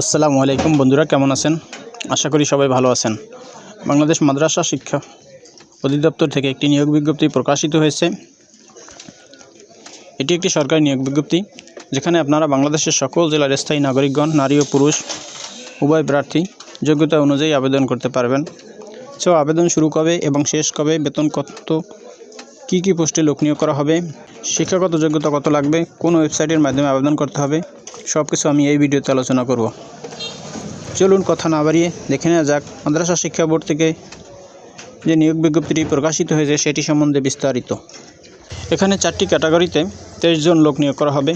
আসসালামু আলাইকুম বন্ধুরা, কেমন আছেন? আশা করি সবাই ভালো আছেন। বাংলাদেশ মাদ্রাসা শিক্ষা অধিদপ্তর থেকে একটি নিয়োগ বিজ্ঞপ্তি প্রকাশিত হয়েছে। এটি একটি সরকারি নিয়োগ বিজ্ঞপ্তি, যেখানে আপনারা বাংলাদেশের সকল জেলার স্থায়ী নাগরিকগণ, নারী ও পুরুষ উভয় প্রার্থী যোগ্যতা অনুযায়ী আবেদন করতে পারবেন। সো আবেদন শুরু কবে এবং শেষ কবে, বেতন কত, কী কী পোস্টে লোক নিয়োগ করা হবে, শিক্ষাগত যোগ্যতা কত লাগবে, কোন ওয়েবসাইটের মাধ্যমে আবেদন করতে হবে, সব কিছু আমি এই ভিডিওতে আলোচনা করব। চলুন কথা না বাড়িয়ে দেখে নেওয়া যাক মাদ্রাসা শিক্ষা বোর্ড থেকে যে নিয়োগ বিজ্ঞপ্তিটি প্রকাশিত হয়েছে সেটি সম্বন্ধে বিস্তারিত। এখানে 4টি ক্যাটাগরিতে 23 জন লোক নিয়োগ করা হবে।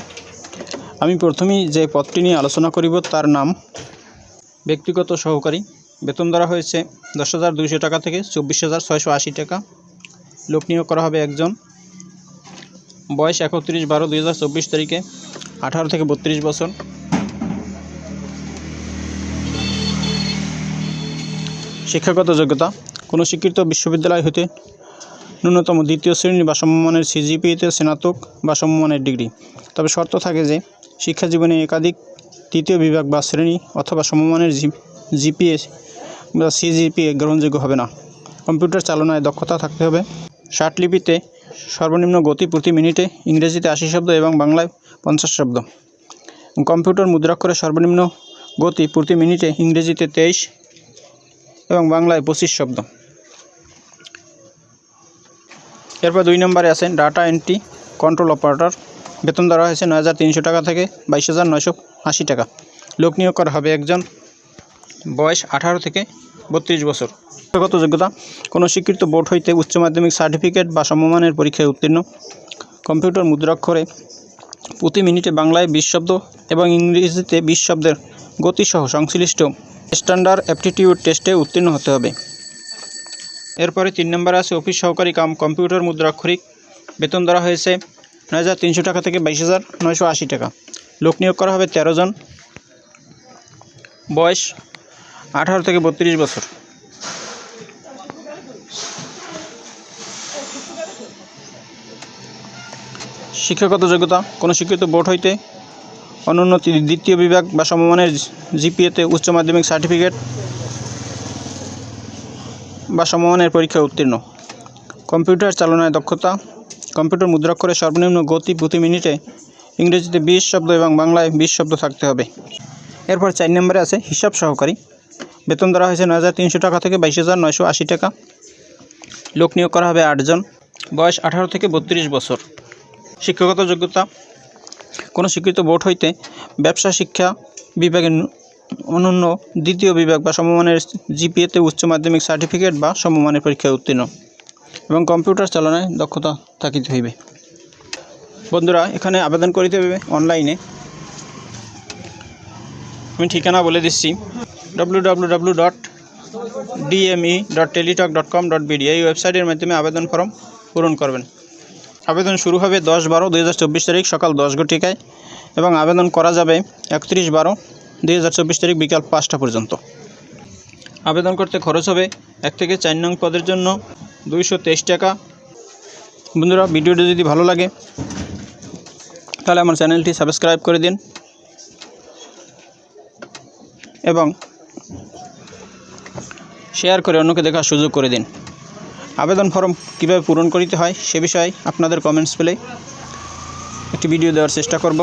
আমি প্রথমেই যে পদটি নিয়ে আলোচনা করিব তার নাম ব্যক্তিগত সহকারী। বেতন ধরা হয়েছে 10,200 টাকা থেকে 24,680 টাকা। লোক নিয়োগ করা হবে একজন। বয়স 31/12/2024 তারিখে 18 থেকে 32 বছর। শিক্ষাগত যোগ্যতা: কোনো স্বীকৃত বিশ্ববিদ্যালয় হতে ন্যূনতম 2য় শ্রেণী বা সমমানের সিজিপিএতে স্নাতক বা সমমানের ডিগ্রি। তবে শর্ত থাকে যে শিক্ষা জীবনে একাধিক 3য় বিভাগ বা শ্রেণী অথবা সমমানের জিপিএ বা সিজিপিএ গ্রহণযোগ্য হবে না। কম্পিউটার চালনায় দক্ষতা থাকতে হবে। ষাটলিপিতে সর্বনিম্ন গতি প্রতি মিনিটে ইংরেজিতে 80 শব্দ এবং বাংলায় 50 শব্দ। কম্পিউটার মুদ্রাক্ষরে সর্বনিম্ন গতি প্রতি মিনিটে ইংরেজিতে 23 এবং বাংলায় 25 শব্দ। এরপর 2 নম্বরে আছেন ডাটা এন্ট্রি কন্ট্রোল অপারেটর। বেতন ধরা হয়েছে 9,300 টাকা থেকে 22,980 টাকা। লোক নিয়োগ করা হবে একজন। বয়স 18 থেকে 32 বছর। শিক্ষাগত যোগ্যতা: কোনো স্বীকৃত বোর্ড হইতে উচ্চ মাধ্যমিক সার্টিফিকেট বা সমমানের পরীক্ষায় উত্তীর্ণ। কম্পিউটার মুদ্রাক্ষরে প্রতি মিনিটে বাংলায় 20 শব্দ এবং ইংরেজিতে 20 শব্দের গতিসহ সংশ্লিষ্ট স্ট্যান্ডার্ড অ্যাপটিটিউড টেস্টে উত্তীর্ণ হতে হবে। এরপরে 3 নম্বরে আছে অফিস সহকারী কাম কম্পিউটার মুদ্রাক্ষরিক। বেতন ধরা হয়েছে 9,300 টাকা থেকে 22,980 টাকা। লোক নিয়োগ করা হবে 13 জন। বয়স 18 থেকে 32 বছর। শিক্ষাগত যোগ্যতা: কোনো স্বীকৃত বোর্ড হইতে অনন্য 2য় বিভাগ বা সমমানের জিপিএতে উচ্চ মাধ্যমিক সার্টিফিকেট বা সমমানের পরীক্ষায় উত্তীর্ণ। কম্পিউটার চালনায় দক্ষতা। কম্পিউটার মুদ্রাক্ষরে সর্বনিম্ন গতি প্রতি মিনিটে ইংরেজিতে 20 শব্দ এবং বাংলায় 20 শব্দ থাকতে হবে। এরপর 4 নম্বরে আছে হিসাব সহকারী। বেতন ধরা হয়েছে 9,300 টাকা থেকে 22,980 টাকা। লোক নিয়োগ করা হবে 8 জন। বয়স 18 থেকে 32 বছর। শিক্ষাগত যোগ্যতা: কোনো স্বীকৃত বোর্ড হইতে ব্যবসা শিক্ষা বিভাগের অনন্য 2য় বিভাগ বা সমমানের জিপিএতে উচ্চ মাধ্যমিক সার্টিফিকেট বা সমমানের পরীক্ষায় উত্তীর্ণ এবং কম্পিউটার চালনায় দক্ষতা থাকিতে হইবে। বন্ধুরা, এখানে আবেদন করিতে হবে অনলাইনে। আমি ঠিকানা বলে দিচ্ছি, www.dme.teletalk.com.bd এই ওয়েবসাইটের মাধ্যমে আবেদন ফর্ম পূরণ করবেন। আবেদন শুরু হবে 10/12/2024 তারিখ সকাল 10 ঘটিকায় এবং আবেদন করা যাবে 31/12/2024 তারিখ বিকাল 5টা পর্যন্ত। আবেদন করতে খরচ হবে 1 থেকে 4 নং পদের জন্য 223 টাকা। বন্ধুরা, ভিডিওটি যদি ভালো লাগে তাহলে আমার চ্যানেলটি সাবস্ক্রাইব করে দিন এবং শেয়ার করে অন্যকে দেখার সুযোগ করে দিন। আবেদন ফর্ম কীভাবে পূরণ করতে হয় সে বিষয়ে আপনাদের কমেন্টস পেলে একটি ভিডিও দেওয়ার চেষ্টা করব।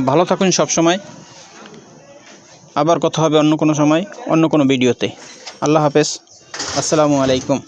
ভালো থাকুন সব সময়। আবার কথা হবে অন্য কোনো সময়, অন্য কোনো ভিডিওতে। আল্লাহ হাফেজ। আসসালামু আলাইকুম।